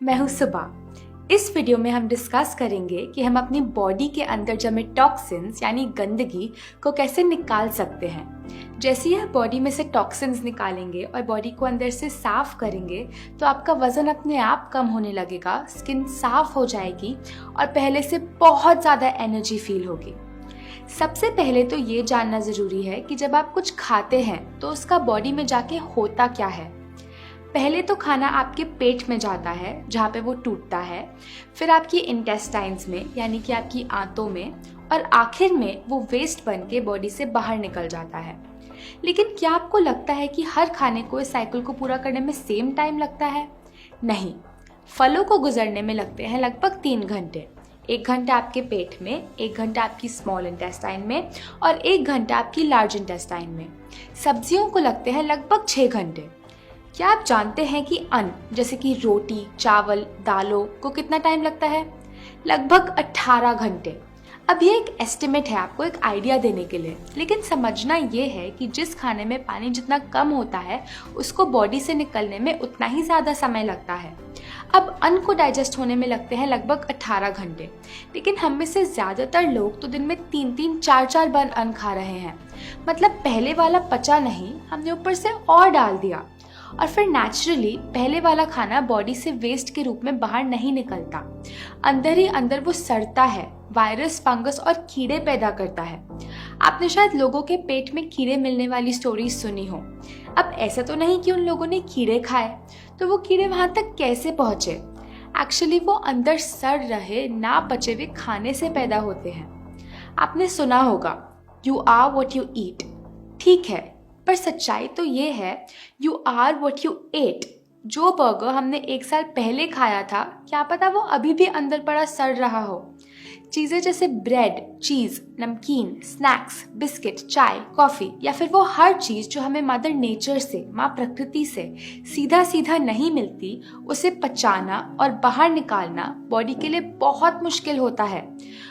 मैं हूँ सुबह। इस वीडियो में हम डिस्कस करेंगे कि हम अपनी बॉडी के अंदर जमे टॉक्सिन्स यानी गंदगी को कैसे निकाल सकते हैं। जैसे ही आप बॉडी में से टॉक्सिन्स निकालेंगे और बॉडी को अंदर से साफ करेंगे तो आपका वजन अपने आप कम होने लगेगा, स्किन साफ हो जाएगी और पहले से बहुत ज़्यादा एनर्जी फील होगी। सबसे पहले तो ये जानना ज़रूरी है कि जब आप कुछ खाते हैं तो उसका बॉडी में जाके होता क्या है। पहले तो खाना आपके पेट में जाता है जहाँ पे वो टूटता है, फिर आपकी इंटेस्टाइन्स में यानी कि आपकी आंतों में, और आखिर में वो वेस्ट बन के बॉडी से बाहर निकल जाता है। लेकिन क्या आपको लगता है कि हर खाने को इस साइकिल को पूरा करने में सेम टाइम लगता है? नहीं, फलों को गुजरने में लगते हैं लगभग 3 घंटे। 1 घंटा आपके पेट में, 1 घंटा आपकी स्मॉल इंटेस्टाइन में और 1 घंटा आपकी लार्ज इंटेस्टाइन में। सब्जियों को लगते हैं लगभग 6 घंटे। क्या आप जानते हैं कि अन्न जैसे कि रोटी, चावल, दालों को कितना टाइम लगता है? लगभग 18 घंटे। अब ये एक एस्टिमेट है आपको एक आइडिया देने के लिए, लेकिन समझना ये है कि जिस खाने में पानी जितना कम होता है उसको बॉडी से निकलने में उतना ही ज़्यादा समय लगता है। अब अन्न को डाइजेस्ट होने में लगते हैं लगभग 18 घंटे, लेकिन हम में से ज़्यादातर लोग तो दिन में 3-3, 4-4 बार अन्न खा रहे हैं। मतलब पहले वाला पचा नहीं, हमने ऊपर से और डाल दिया और फिर नेचुरली पहले वाला खाना बॉडी से वेस्ट के रूप में बाहर नहीं निकलता, अंदर ही अंदर वो सड़ता है, वायरस, फंगस और कीड़े पैदा करता है। आपने शायद लोगों के पेट में कीड़े मिलने वाली स्टोरीज सुनी हो। अब ऐसा तो नहीं कि उन लोगों ने कीड़े खाए, तो वो कीड़े वहां तक कैसे पहुंचे? एक्चुअली वो अंदर सड़ रहे ना पचे हुए खाने से पैदा होते हैं। आपने सुना होगा you are what you eat. ठीक है, पर सच्चाई तो ये है you are what you ate. जो बर्गर हमने 1 साल पहले खाया था, क्या पता वो अभी भी अंदर पड़ा सड़ रहा हो। चीज़ें जैसे ब्रेड, चीज़, नमकीन, स्नैक्स, बिस्किट, चाय, कॉफ़ी या फिर वो हर चीज़ जो हमें मदर नेचर से, माँ प्रकृति से सीधा सीधा नहीं मिलती, उसे पचाना और बाहर निकालना बॉडी के लिए बहुत मुश्किल होता है।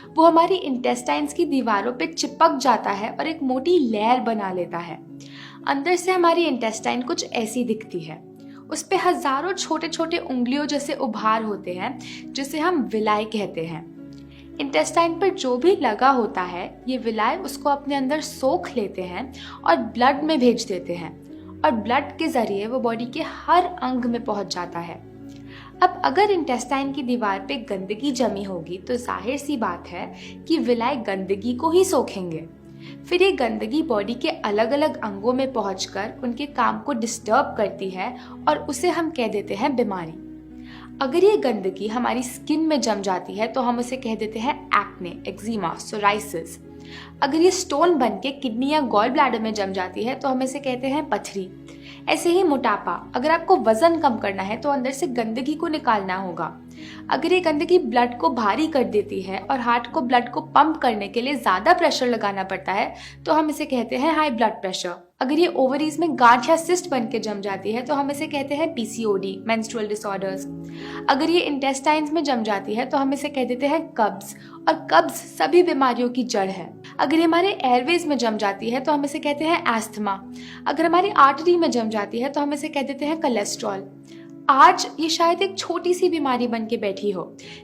वो हमारी इंटेस्टाइन्स की दीवारों पे चिपक जाता है और एक मोटी लेयर बना लेता है। अंदर से हमारी इंटेस्टाइन कुछ ऐसी दिखती है। उस पे हजारों छोटे छोटे उंगलियों जैसे उभार होते हैं जिसे हम विलाई कहते हैं। इंटेस्टाइन पर जो भी लगा होता है ये विलाई उसको अपने अंदर सोख लेते हैं और ब्लड में भेज देते हैं, और ब्लड के जरिए वो बॉडी के हर अंग में पहुंच जाता है। अब अगर इंटेस्टाइन की दीवार पे गंदगी जमी होगी तो जाहिर सी बात है कि विलाई गंदगी को ही सोखेंगे। फिर ये गंदगी बॉडी के अलग अलग अंगों में पहुंचकर उनके काम को डिस्टर्ब करती है और उसे हम कह देते हैं बीमारी। अगर ये गंदगी हमारी स्किन में जम जाती है तो हम उसे कह देते हैं एक्ने, एक्जिमा, सोराइसिस। अगर ये स्टोन बन के किडनी या गॉल ब्लैडर में जम जाती है तो हम इसे कहते हैं पथरी। ऐसे ही मोटापा, अगर आपको वजन कम करना है तो अंदर से गंदगी को निकालना होगा। अगर ये गंदगी ब्लड को भारी कर देती है और हार्ट को ब्लड को पंप करने के लिए ज़्यादा प्रेशर लगाना पड़ता है तो हम इसे कहते हैं हाई ब्लड प्रेशर। अगर ये ओवरीज में गांठ या सिस्ट बन के जम जाती है तो हम इसे कहते हैं पीसीओडी, मेंस्ट्रुअल डिसऑर्डर्स। अगर ये इंटेस्टाइन्स में जम जाती है तो हम इसे कह देते हैं कब्ज, और कब्ज सभी बीमारियों की जड़ है। अगर ये हमारे एयरवेज में जम जाती है तो हम इसे कहते हैं एस्थमा। अगर हमारी आर्टरी में जम जाती है तो हम इसे कह देते हैं कोलेस्ट्रॉल। आज ये शायद एक छोटी सी बीमारी बन के बैठी हो,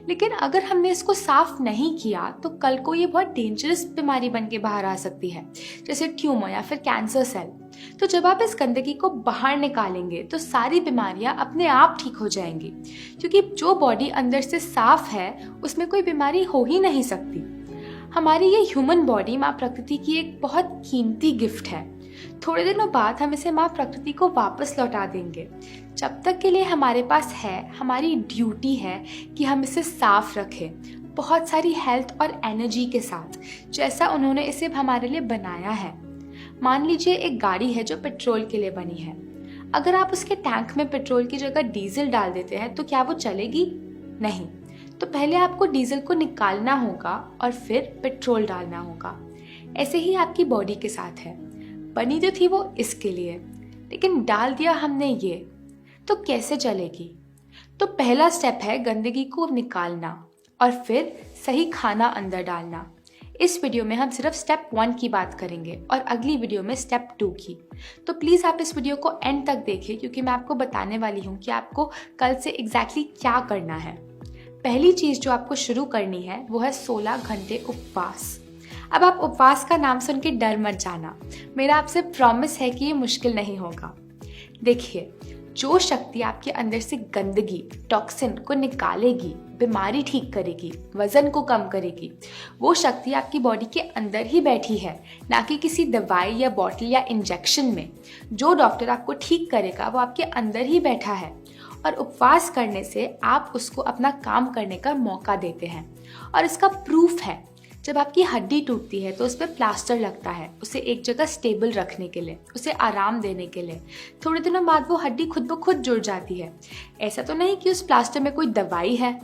लेकिन अगर हमने इसको साफ नहीं किया तो कल को ये बहुत डेंजरस बीमारी बन के बाहर आ सकती है, जैसे ट्यूमर या फिर कैंसर सेल। तो जब आप इस गंदगी को बाहर निकालेंगे तो सारी बीमारियां अपने आप ठीक हो जाएंगी, क्योंकि जो बॉडी अंदर से साफ है उसमें कोई बीमारी हो ही नहीं सकती। हमारी ये ह्यूमन बॉडी माँ प्रकृति की एक बहुत कीमती गिफ्ट है। थोड़े दिनों बाद हम इसे माँ प्रकृति को वापस लौटा देंगे। जब तक के लिए हमारे पास है, हमारी ड्यूटी है कि हम इसे साफ रखें, बहुत सारी हेल्थ और एनर्जी के साथ, जैसा उन्होंने इसे हमारे लिए बनाया है। मान लीजिए एक गाड़ी है जो पेट्रोल के लिए बनी है। अगर आप उसके टैंक में पेट्रोल की जगह डीजल डाल देते हैं तो क्या वो चलेगी? नहीं। तो पहले आपको डीजल को निकालना होगा और फिर पेट्रोल डालना होगा। ऐसे ही आपकी बॉडी के साथ है। बनी तो थी वो इसके लिए, लेकिन डाल दिया हमने ये, तो कैसे चलेगी? तो पहला स्टेप है गंदगी को निकालना और फिर सही खाना अंदर डालना। इस वीडियो में हम सिर्फ स्टेप 1 की बात करेंगे और अगली वीडियो में स्टेप 2 की। तो प्लीज़ आप इस वीडियो को एंड तक देखें क्योंकि मैं आपको बताने वाली हूँ कि आपको कल से एग्जैक्टली क्या करना है। पहली चीज़ जो आपको शुरू करनी है वो है 16 घंटे उपवास। अब आप उपवास का नाम सुन के डर मत जाना, मेरा आपसे प्रॉमिस है कि ये मुश्किल नहीं होगा। देखिए, जो शक्ति आपके अंदर से गंदगी, टॉक्सिन को निकालेगी, बीमारी ठीक करेगी, वजन को कम करेगी, वो शक्ति आपकी बॉडी के अंदर ही बैठी है, ना कि किसी दवाई या बॉटल या इंजेक्शन में। जो डॉक्टर आपको ठीक करेगा वो आपके अंदर ही बैठा है और उपवास करने से आप उसको अपना काम करने का मौका देते हैं। और इसका प्रूफ है, जब आपकी हड्डी टूटती है तो उस पर प्लास्टर लगता है, उसे एक जगह स्टेबल रखने के लिए, उसे आराम देने के लिए। थोड़े दिनों बाद वो हड्डी खुद ब खुद जुड़ जाती है। ऐसा तो नहीं कि उस प्लास्टर में कोई दवाई है।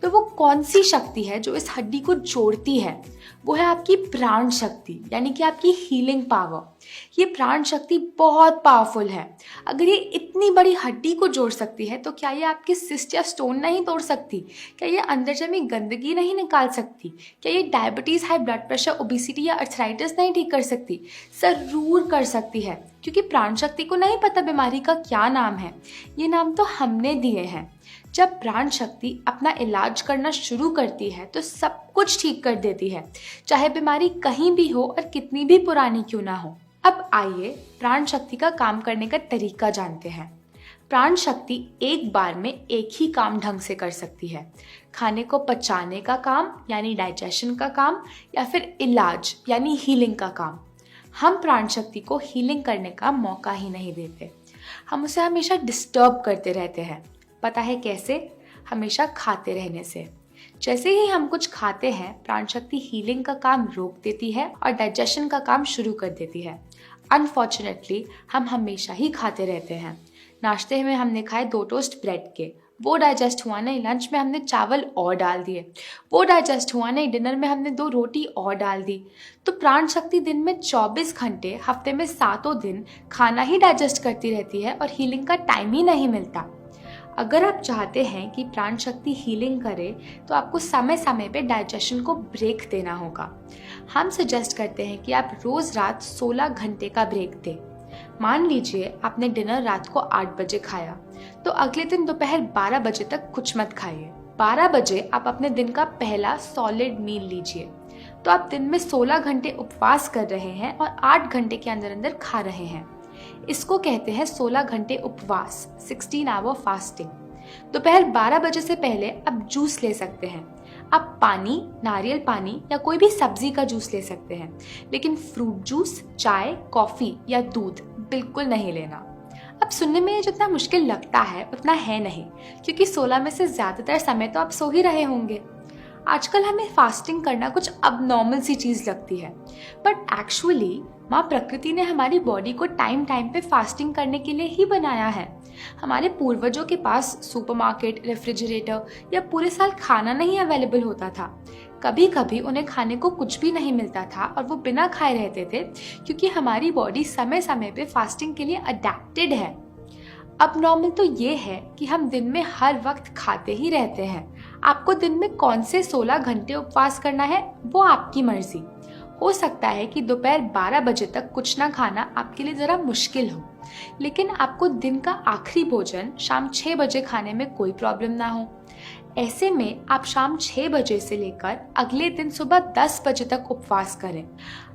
तो वो कौन सी शक्ति है जो इस हड्डी को जोड़ती है? वो है आपकी प्राण शक्ति, यानी कि आपकी हीलिंग पावर। ये प्राण शक्ति बहुत पावरफुल है। अगर ये इतनी बड़ी हड्डी को जोड़ सकती है तो क्या ये आपके सिस्ट या स्टोन नहीं तोड़ सकती? क्या ये अंदर जमी गंदगी नहीं निकाल सकती? क्या ये diabetes, high blood pressure, obesity या अर्थराइटिस नहीं ठीक कर सकती? जरूर कर सकती है, क्योंकि प्राण शक्ति को नहीं पता बीमारी का क्या नाम है। ये नाम तो हमने दिए हैं। जब प्राण शक्ति अपना इलाज करना शुरू करती है तो सब कुछ ठीक कर देती है, चाहे बीमारी कहीं भी हो और कितनी भी पुरानी क्यों ना हो। अब आइए प्राण शक्ति का काम करने का तरीका जानते हैं। प्राण शक्ति एक बार में एक ही काम ढंग से कर सकती है, खाने को पचाने का काम यानी डाइजेशन का काम, या फिर इलाज यानी हीलिंग का काम। हम प्राण शक्ति को हीलिंग करने का मौका ही नहीं देते, हम उसे हमेशा डिस्टर्ब करते रहते हैं। पता है कैसे? हमेशा खाते रहने से। जैसे ही हम कुछ खाते हैं, प्राण शक्ति हीलिंग का काम रोक देती है और डाइजेशन का काम शुरू कर देती है। अनफॉर्चुनेटली हम हमेशा ही खाते रहते हैं। नाश्ते में हमने खाए 2 टोस्ट ब्रेड के, वो डाइजेस्ट हुआ नहीं। लंच में हमने चावल और डाल दिए, वो डाइजेस्ट हुआ नहीं। डिनर में हमने 2 रोटी और डाल दी। तो प्राण शक्ति दिन में 24 घंटे, हफ्ते में 7 दिन खाना ही डाइजेस्ट करती रहती है और हीलिंग का टाइम ही नहीं मिलता। अगर आप चाहते हैं कि प्राण शक्ति हीलिंग करे तो आपको समय समय पे डाइजेशन को ब्रेक देना होगा। हम सजेस्ट करते हैं कि आप रोज रात 16 घंटे का ब्रेक दें। मान लीजिए आपने डिनर रात को 8 बजे खाया, तो अगले दिन दोपहर 12 बजे तक कुछ मत खाइए। 12 बजे आप अपने दिन का पहला सॉलिड मील लीजिए। तो आप दिन में 16 घंटे उपवास कर रहे हैं और 8 घंटे के अंदर अंदर खा रहे हैं। इसको कहते हैं 16 घंटे उपवास, 16 आवर फास्टिंग। दोपहर 12 बजे से पहले आप जूस ले सकते हैं। आप पानी, नारियल पानी या कोई भी सब्जी का जूस ले सकते हैं, लेकिन फ्रूट जूस, चाय, कॉफी या दूध बिल्कुल नहीं लेना। अब सुनने में जितना मुश्किल लगता है उतना है नहीं, क्योंकि 16 में से ज्यादातर समय तो आप सो ही रहे होंगे। आजकल हमें फास्टिंग करना कुछ अब नॉर्मल सी चीज लगती है, बट एक्चुअली माँ प्रकृति ने हमारी बॉडी को टाइम टाइम पे फास्टिंग करने के लिए ही बनाया है। हमारे पूर्वजों के पास सुपरमार्केट, रेफ्रिजरेटर या पूरे साल खाना नहीं अवेलेबल होता था। कभी कभी उन्हें खाने को कुछ भी नहीं मिलता था और वो बिना खाए रहते थे, क्योंकि हमारी बॉडी समय समय पे फास्टिंग के लिए अडेप्टेड है। अब नॉर्मल तो ये है कि हम दिन में हर वक्त खाते ही रहते हैं। आपको दिन में कौन से 16 घंटे उपवास करना है वो आपकी मर्जी। हो सकता है कि दोपहर 12 बजे तक कुछ ना खाना आपके लिए ज़रा मुश्किल हो, लेकिन आपको दिन का आखिरी भोजन शाम 6 बजे खाने में कोई प्रॉब्लम ना हो। ऐसे में आप शाम 6 बजे से लेकर अगले दिन सुबह 10 बजे तक उपवास करें।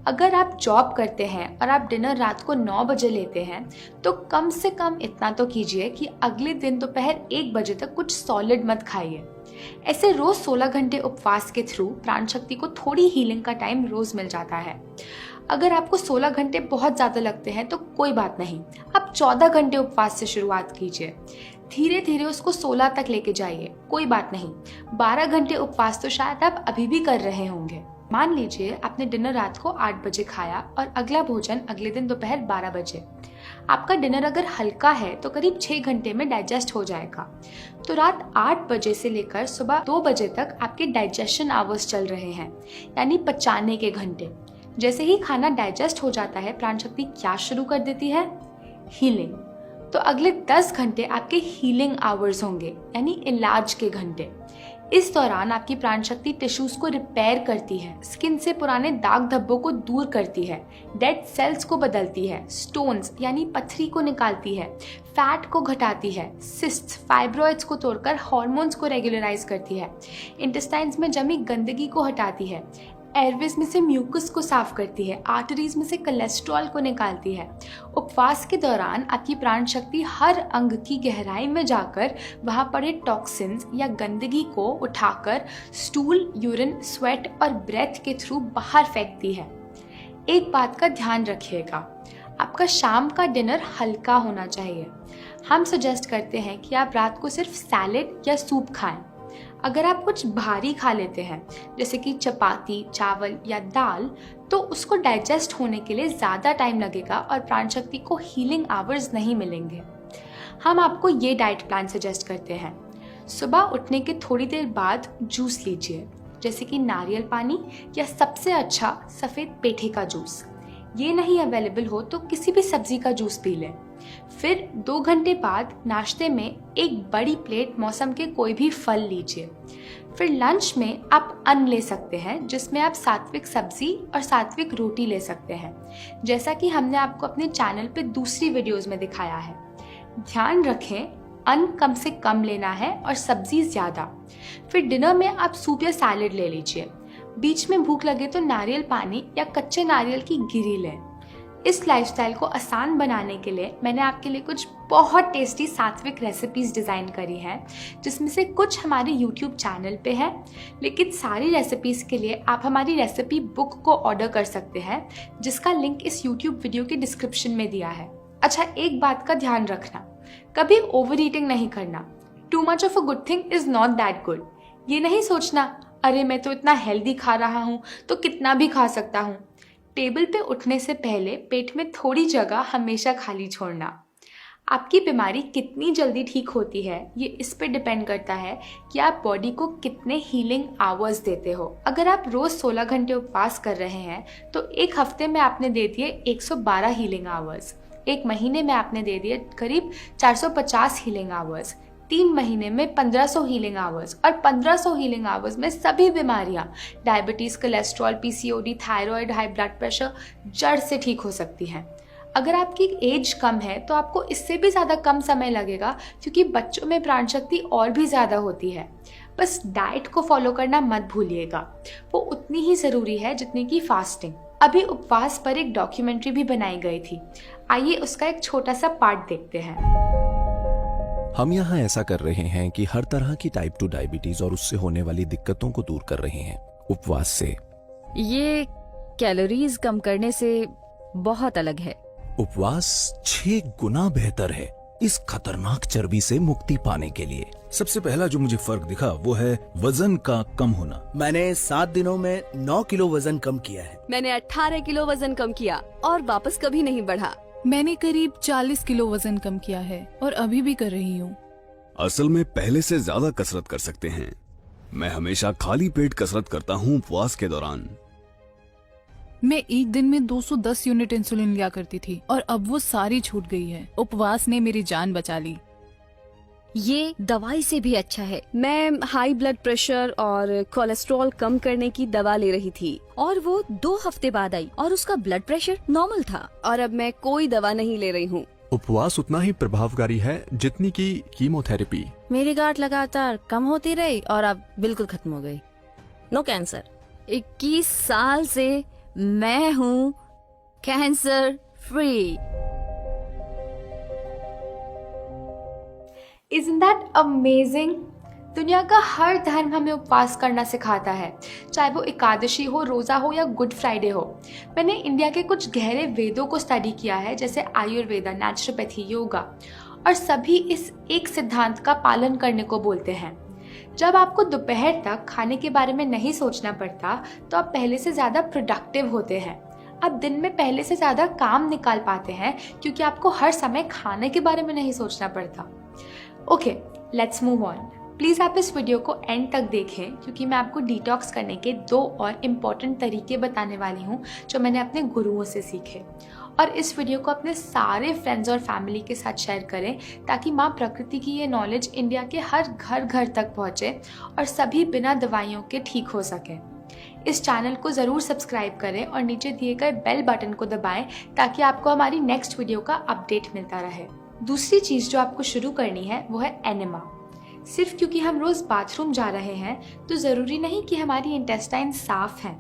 अगर आप जॉब करते हैं और आप डिनर रात को 9 बजे लेते हैं, तो कम से कम इतना तो कीजिए कि अगले दिन दोपहर 1 बजे तक कुछ सॉलिड मत खाइए। ऐसे रोज 16 घंटे उपवास के थ्रू प्राण शक्ति को थोड़ी हीलिंग का टाइम रोज मिल जाता है। अगर आपको 16 घंटे बहुत ज़्यादा लगते हैं तो कोई बात नहीं, आप 14 घंटे उपवास से शुरुआत कीजिए। धीरे धीरे उसको 16 तक लेके जाइए, कोई बात नहीं। 12 घंटे उपवास तो शायद आप अभी भी कर रहे होंगे। मान लीजिए आपने डिनर रात को 8 बजे खाया और अगला भोजन अगले दिन दोपहर 12 बजे। आपका डिनर अगर हल्का है तो करीब 6 घंटे में डाइजेस्ट हो जाएगा। तो रात 8 बजे से लेकर सुबह 2 बजे तक आपके डाइजेशन आवर्स चल रहे हैं, यानी पचाने के घंटे। जैसे ही खाना डाइजेस्ट हो जाता है, प्राण शक्ति क्या शुरू कर देती है? हीलिंग। तो अगले 10 घंटे आपके हीलिंग आवर्स होंगे, यानी इलाज के घंटे। इस दौरान आपकी प्राण शक्ति टिश्यूज को रिपेयर करती है, स्किन से पुराने दाग धब्बों को दूर करती है, डेड सेल्स को बदलती है, स्टोन्स यानी पत्थरी को निकालती है, फैट को घटाती है, सिस्ट्स फाइब्रॉइड्स को तोड़कर हार्मोन्स को रेगुलराइज करती है, इंटेस्टाइन्स में जमी गंदगी को हटाती है, एयरवेज में से म्यूकस को साफ करती है, आर्टरीज में से कोलेस्ट्रॉल को निकालती है। उपवास के दौरान आपकी प्राण शक्ति हर अंग की गहराई में जाकर वहाँ पड़े टॉक्सिन्स या गंदगी को उठाकर स्टूल, यूरिन, स्वेट और ब्रेथ के थ्रू बाहर फेंकती है। एक बात का ध्यान रखिएगा, आपका शाम का डिनर हल्का होना चाहिए। हम सजेस्ट करते हैं कि आप रात को सिर्फ सैलेड या सूप खाएं। अगर आप कुछ भारी खा लेते हैं जैसे कि चपाती, चावल या दाल, तो उसको डाइजेस्ट होने के लिए ज़्यादा टाइम लगेगा और प्राण शक्ति को हीलिंग आवर्स नहीं मिलेंगे। हम आपको ये डाइट प्लान सजेस्ट करते हैं। सुबह उठने के थोड़ी देर बाद जूस लीजिए, जैसे कि नारियल पानी या सबसे अच्छा सफ़ेद पेठे का जूस। ये नहीं अवेलेबल हो तो किसी भी सब्जी का जूस पी लें। फिर 2 घंटे बाद नाश्ते में एक बड़ी प्लेट मौसम के कोई भी फल लीजिए। फिर लंच में आप अन्न ले सकते हैं, जिसमें आप सात्विक सब्जी और सात्विक रोटी ले सकते हैं, जैसा कि हमने आपको अपने चैनल पे दूसरी वीडियोस में दिखाया है। ध्यान रखें, अन्न कम से कम लेना है और सब्जी ज़्यादा। फिर डिनर में आप सूप या सैलेड ले लीजिए। बीच में भूख लगे तो नारियल पानी या कच्चे नारियल की गिरी लें। इस लाइफस्टाइल को आसान बनाने के लिए मैंने आपके लिए कुछ बहुत टेस्टी सात्विक रेसिपीज डिज़ाइन करी हैं, जिसमें से कुछ हमारे यूट्यूब चैनल पे है, लेकिन सारी रेसिपीज़ के लिए आप हमारी रेसिपी बुक को ऑर्डर कर सकते हैं, जिसका लिंक इस यूट्यूब वीडियो के डिस्क्रिप्शन में दिया है। अच्छा, एक बात का ध्यान रखना, कभी ओवर ईटिंग नहीं करना। Too much of a good thing is not that good. ये नहीं सोचना अरे मैं तो इतना हेल्दी खा रहा हूँ तो कितना भी खा सकता हूँ। टेबल पे उठने से पहले पेट में थोड़ी जगह हमेशा खाली छोड़ना। आपकी बीमारी कितनी जल्दी ठीक होती है ये इस पे डिपेंड करता है कि आप बॉडी को कितने हीलिंग आवर्स देते हो। अगर आप रोज़ 16 घंटे उपवास कर रहे हैं तो एक हफ्ते में आपने दे दिए 112 हीलिंग आवर्स, एक महीने में आपने दे दिए करीब 450 हीलिंग आवर्स, 3 महीने में 1500 हीलिंग आवर्स, और 1500 हीलिंग आवर्स में सभी बीमारियां diabetes, cholesterol, PCOD, thyroid, high blood pressure जड़ से ठीक हो सकती हैं। अगर आपकी एज कम है तो आपको इससे भी ज़्यादा कम समय लगेगा, क्योंकि बच्चों में प्राण शक्ति और भी ज़्यादा होती है। बस डाइट को फॉलो करना मत भूलिएगा, वो उतनी ही ज़रूरी है जितनी कि फास्टिंग। अभी उपवास पर एक डॉक्यूमेंट्री भी बनाई गई थी, आइए उसका एक छोटा सा पार्ट देखते हैं। हम यहाँ ऐसा कर रहे हैं कि हर तरह की टाइप 2 डायबिटीज और उससे होने वाली दिक्कतों को दूर कर रहे हैं उपवास से। ये कैलोरीज कम करने से बहुत अलग है। उपवास 6 गुना बेहतर है इस खतरनाक चर्बी से मुक्ति पाने के लिए। सबसे पहला जो मुझे फर्क दिखा वो है वजन का कम होना। मैंने 7 दिनों में 9 किलो वजन कम किया है। मैंने 18 किलो वजन कम किया और वापस कभी नहीं बढ़ा। मैंने करीब 40 किलो वजन कम किया है और अभी भी कर रही हूँ। असल में पहले से ज्यादा कसरत कर सकते हैं। मैं हमेशा खाली पेट कसरत करता हूँ उपवास के दौरान। मैं एक दिन में 210 यूनिट इंसुलिन लिया करती थी और अब वो सारी छूट गई है। उपवास ने मेरी जान बचा ली। ये दवाई से भी अच्छा है। मैं हाई ब्लड प्रेशर और कोलेस्ट्रॉल कम करने की दवा ले रही थी और वो 2 हफ्ते बाद आई और उसका ब्लड प्रेशर नॉर्मल था, और अब मैं कोई दवा नहीं ले रही हूँ। उपवास उतना ही प्रभावकारी है जितनी की कीमोथेरेपी। मेरी गांठ लगातार कम होती रही और अब बिल्कुल खत्म हो गई। No cancer. 21 साल से मैं हूँ cancer free. Isn't that amazing? दुनिया का हर धर्म हमें उपवास करना सिखाता है, चाहे वो एकादशी हो, रोज़ा हो या गुड फ्राइडे हो। मैंने इंडिया के कुछ गहरे वेदों को स्टडी किया है, जैसे आयुर्वेदा, नेचुरोपैथी, योगा, और सभी इस एक सिद्धांत का पालन करने को बोलते हैं। जब आपको दोपहर तक खाने के बारे में नहीं सोचना पड़ता तो आप पहले से ज़्यादा प्रोडक्टिव होते हैं। आप दिन में पहले से ज़्यादा काम निकाल पाते हैं, क्योंकि आपको हर समय खाने के बारे में नहीं सोचना पड़ता। Okay, let's move on. Please आप इस वीडियो को एंड तक देखें क्योंकि मैं आपको डिटॉक्स करने के 2 और इम्पॉर्टेंट तरीके बताने वाली हूँ जो मैंने अपने गुरुओं से सीखे। और इस वीडियो को अपने सारे फ्रेंड्स और फैमिली के साथ शेयर करें ताकि माँ प्रकृति की ये नॉलेज इंडिया के हर घर तक पहुँचे और सभी बिना दवाइयों के ठीक हो सकें। इस चैनल को ज़रूर सब्सक्राइब करें और नीचे दिए गए बेल बटन को दबाएं ताकि आपको हमारी नेक्स्ट वीडियो का अपडेट मिलता रहे। दूसरी चीज़ जो आपको शुरू करनी है वो है एनिमा। सिर्फ क्योंकि हम रोज़ बाथरूम जा रहे हैं तो ज़रूरी नहीं कि हमारी इंटेस्टाइन साफ हैं।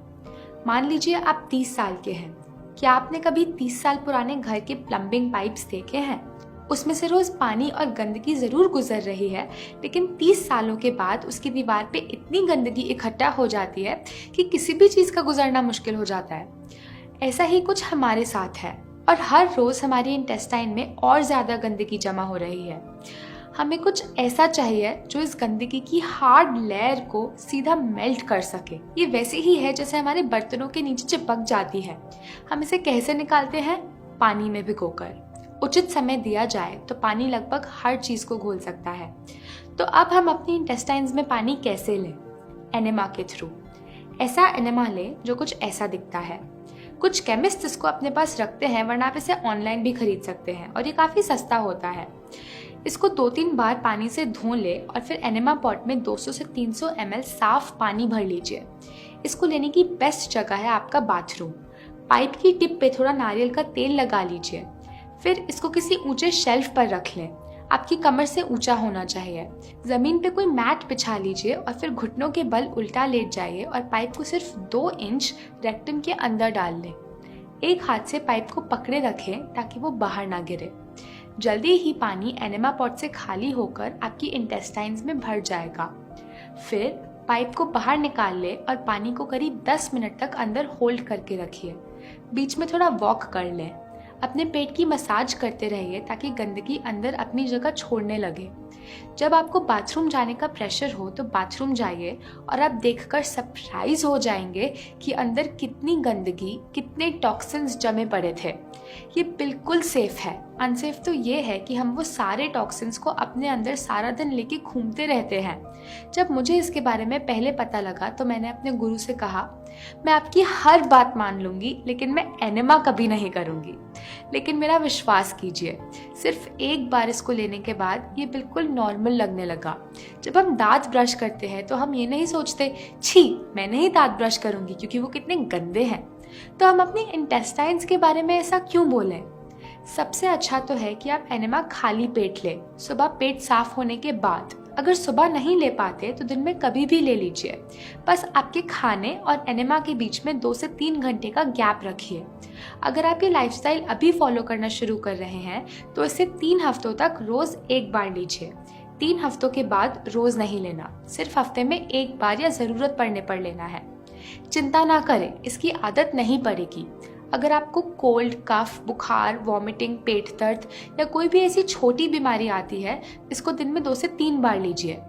मान लीजिए आप 30 साल के हैं। क्या आपने कभी 30 साल पुराने घर के प्लम्बिंग पाइप्स देखे हैं? उसमें से रोज पानी और गंदगी जरूर गुजर रही है, लेकिन 30 सालों के बाद उसकी दीवार पे इतनी गंदगी इकट्ठा हो जाती है कि किसी भी चीज का गुजरना मुश्किल हो जाता है। ऐसा ही कुछ हमारे साथ है और हर रोज हमारी इंटेस्टाइन में और ज्यादा गंदगी जमा हो रही है। हमें कुछ ऐसा चाहिए जो इस गंदगी की हार्ड लेयर को सीधा मेल्ट कर सके। ये वैसे ही है जैसे हमारे बर्तनों के नीचे चिपक जाती है। हम इसे कैसे निकालते हैं? पानी में भिगोकर। उचित समय दिया जाए तो पानी लगभग हर चीज को घोल सकता है। तो अब हम अपनी इंटेस्टाइन्स में पानी कैसे लें? एनेमा के थ्रू। ऐसा एनेमा लें जो कुछ ऐसा दिखता है। कुछ केमिस्ट इसको अपने पास रखते हैं, वरना आप इसे ऑनलाइन भी खरीद सकते हैं और ये काफी सस्ता होता है। इसको 2-3 बार पानी से धो ले और फिर एनेमा पॉट में 200 से 300 ml साफ पानी भर लीजिए। इसको लेने की बेस्ट जगह है आपका बाथरूम। पाइप की टिप पे थोड़ा नारियल का तेल लगा लीजिए। फिर इसको किसी ऊंचे शेल्फ पर रख लें। आपकी कमर से ऊंचा होना चाहिए। जमीन पे कोई मैट बिछा लीजिए और फिर घुटनों के बल उल्टा लेट जाइए और पाइप को सिर्फ 2 इंच रेक्टम के अंदर डाल लें। एक हाथ से पाइप को पकड़े रखें ताकि वो बाहर ना गिरे। जल्दी ही पानी एनेमा पॉट से खाली होकर आपकी इंटेस्टाइन्स में भर जाएगा। फिर पाइप को बाहर निकाल ले और पानी को करीब 10 मिनट तक अंदर होल्ड करके रखिए। बीच में थोड़ा वॉक कर लें। अपने पेट की मसाज करते रहिए ताकि गंदगी अंदर अपनी जगह छोड़ने लगे। जब आपको बाथरूम जाने का प्रेशर हो तो बाथरूम जाइए और आप देखकर सरप्राइज हो जाएंगे कि अंदर कितनी गंदगी, कितने टॉक्सिन्स जमे पड़े थे। ये बिल्कुल सेफ है। अनसेफ तो ये है कि हम वो सारे टॉक्सिन्स को अपने अंदर सारा दिन लेके घूमते रहते हैं। जब मुझे इसके बारे में पहले पता लगा तो मैंने अपने गुरु से कहा, मैं आपकी हर बात मान लूंगी लेकिन मैं एनेमा कभी नहीं करूंगी। लेकिन मेरा विश्वास कीजिए, सिर्फ एक बार इसको लेने के बाद ये बिल्कुल नॉर्मल लगने लगा। जब हम दांत ब्रश करते हैं तो हम ये नहीं सोचते, छी मैं नहीं दांत ब्रश करूंगी क्योंकि वो कितने गंदे हैं। तो हम अपनी इंटेस्टाइन्स के बारे में ऐसा क्यों बोलें? सबसे अच्छा तो है कि आप एनेमा खाली पेट लें, सुबह पेट साफ होने के बाद। अगर सुबह नहीं ले पाते तो दिन में कभी भी ले लीजिए। बस आपके खाने और एनेमा के बीच में 2 से 3 घंटे का गैप रखिए। अगर आप ये लाइफस्टाइल अभी फॉलो करना शुरू कर रहे हैं तो इसे 3 हफ्तों तक रोज 1 बार लीजिए। 3 हफ्तों के बाद रोज नहीं लेना, सिर्फ हफ्ते में 1 बार या जरूरत पड़ने पर लेना है। चिंता ना करें, इसकी आदत नहीं पड़ेगी। अगर आपको कोल्ड, कफ, बुखार, वॉमिटिंग, पेट दर्द या कोई भी ऐसी छोटी बीमारी आती है, इसको दिन में 2 से 3 बार लीजिए।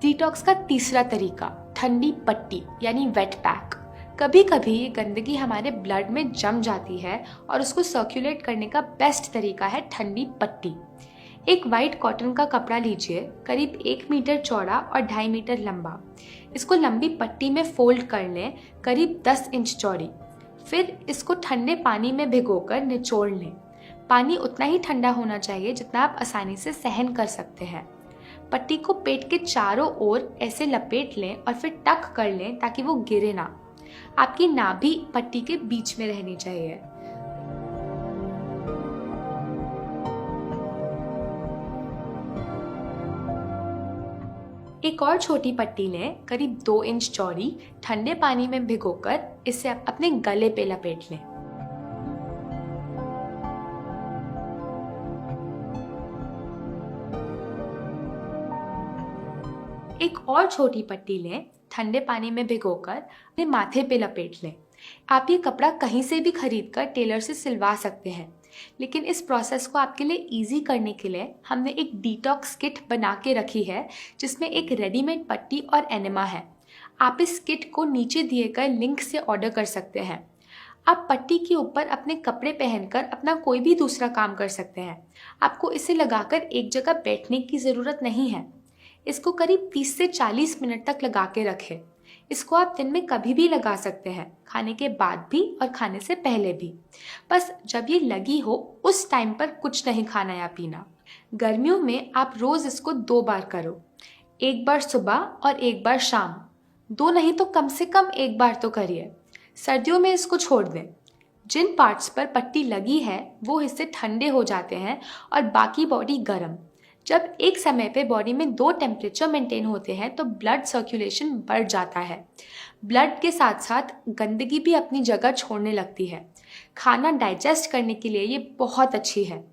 डिटॉक्स का तीसरा तरीका, ठंडी पट्टी यानी वेट पैक। कभी कभी ये गंदगी हमारे ब्लड में जम जाती है और उसको सर्कुलेट करने का बेस्ट तरीका है ठंडी पट्टी। एक वाइट कॉटन का कपड़ा लीजिए, करीब 1 मीटर चौड़ा और 2.5 मीटर लंबा। इसको लंबी पट्टी में फोल्ड कर लें, करीब 10 इंच चौड़ी। फिर इसको ठंडे पानी में भिगोकर निचोड़ लें। पानी उतना ही ठंडा होना चाहिए जितना आप आसानी से सहन कर सकते हैं। पट्टी को पेट के चारों ओर ऐसे लपेट लें और फिर टक कर लें ताकि वो गिरे ना। आपकी नाभि पट्टी के बीच में रहनी चाहिए। एक और छोटी पट्टी लें, करीब 2 इंच चौड़ी, ठंडे पानी में भिगोकर इसे अपने गले पे लपेट लें। एक और छोटी पट्टी लें, ठंडे पानी में भिगोकर अपने माथे पे लपेट लें। आप ये कपड़ा कहीं से भी खरीदकर टेलर से सिलवा सकते हैं, लेकिन इस प्रोसेस को आपके लिए इजी करने के लिए हमने एक डिटॉक्स किट बना के रखी है जिसमें एक रेडीमेड पट्टी और एनेमा है। आप इस किट को नीचे दिए गए लिंक से ऑर्डर कर सकते हैं। आप पट्टी के ऊपर अपने कपड़े पहनकर अपना कोई भी दूसरा काम कर सकते हैं। आपको इसे लगाकर एक जगह बैठने की ज़रूरत नहीं है। इसको करीब 30 से 40 मिनट तक लगा के रखें। इसको आप दिन में कभी भी लगा सकते हैं, खाने के बाद भी और खाने से पहले भी। बस जब ये लगी हो उस टाइम पर कुछ नहीं खाना या पीना। गर्मियों में आप रोज़ इसको 2 बार करो, एक बार सुबह और एक बार शाम। 2 नहीं तो कम से कम 1 बार तो करिए। सर्दियों में इसको छोड़ दें। जिन पार्ट्स पर पट्टी लगी है वो हिस्से ठंडे हो जाते हैं और बाकी बॉडी गर्म। जब एक समय पे बॉडी में 2 टेम्परेचर मेंटेन होते हैं तो ब्लड सर्कुलेशन बढ़ जाता है। ब्लड के साथ साथ गंदगी भी अपनी जगह छोड़ने लगती है। खाना डाइजेस्ट करने के लिए ये बहुत अच्छी है।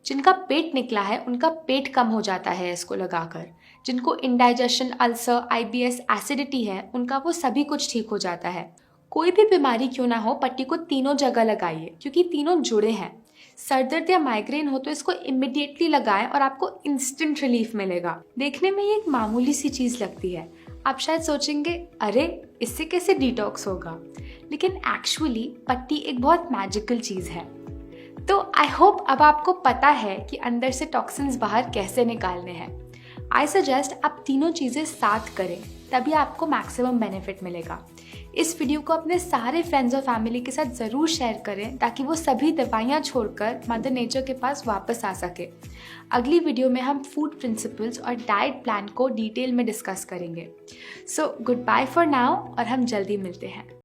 जिनका पेट निकला है उनका पेट कम हो जाता है इसको लगाकर। जिनको इंडाइजेशन, अल्सर, IBS, एसिडिटी है, उनका वो सभी कुछ ठीक हो जाता है। कोई भी बीमारी क्यों ना हो, पट्टी को तीनों जगह लगाइए क्योंकि तीनों जुड़े हैं। सर दर्द या माइग्रेन हो तो इसको इमिडिएटली लगाएं और आपको इंस्टेंट रिलीफ मिलेगा। देखने में ये एक मामूली सी चीज़ लगती है। आप शायद सोचेंगे, अरे इससे कैसे डिटॉक्स होगा, लेकिन एक्चुअली पट्टी एक बहुत मैजिकल चीज़ है। तो आई होप अब आपको पता है कि अंदर से टॉक्सिन्स बाहर कैसे निकालने हैं। आई सजेस्ट आप तीनों चीज़ें साथ करें, तभी आपको मैक्सिमम बेनिफिट मिलेगा। इस वीडियो को अपने सारे फ्रेंड्स और फैमिली के साथ ज़रूर शेयर करें ताकि वो सभी दवाइयाँ छोड़कर मदर नेचर के पास वापस आ सके। अगली वीडियो में हम फूड प्रिंसिपल्स और डाइट प्लान को डिटेल में डिस्कस करेंगे। So goodbye for now और हम जल्दी मिलते हैं।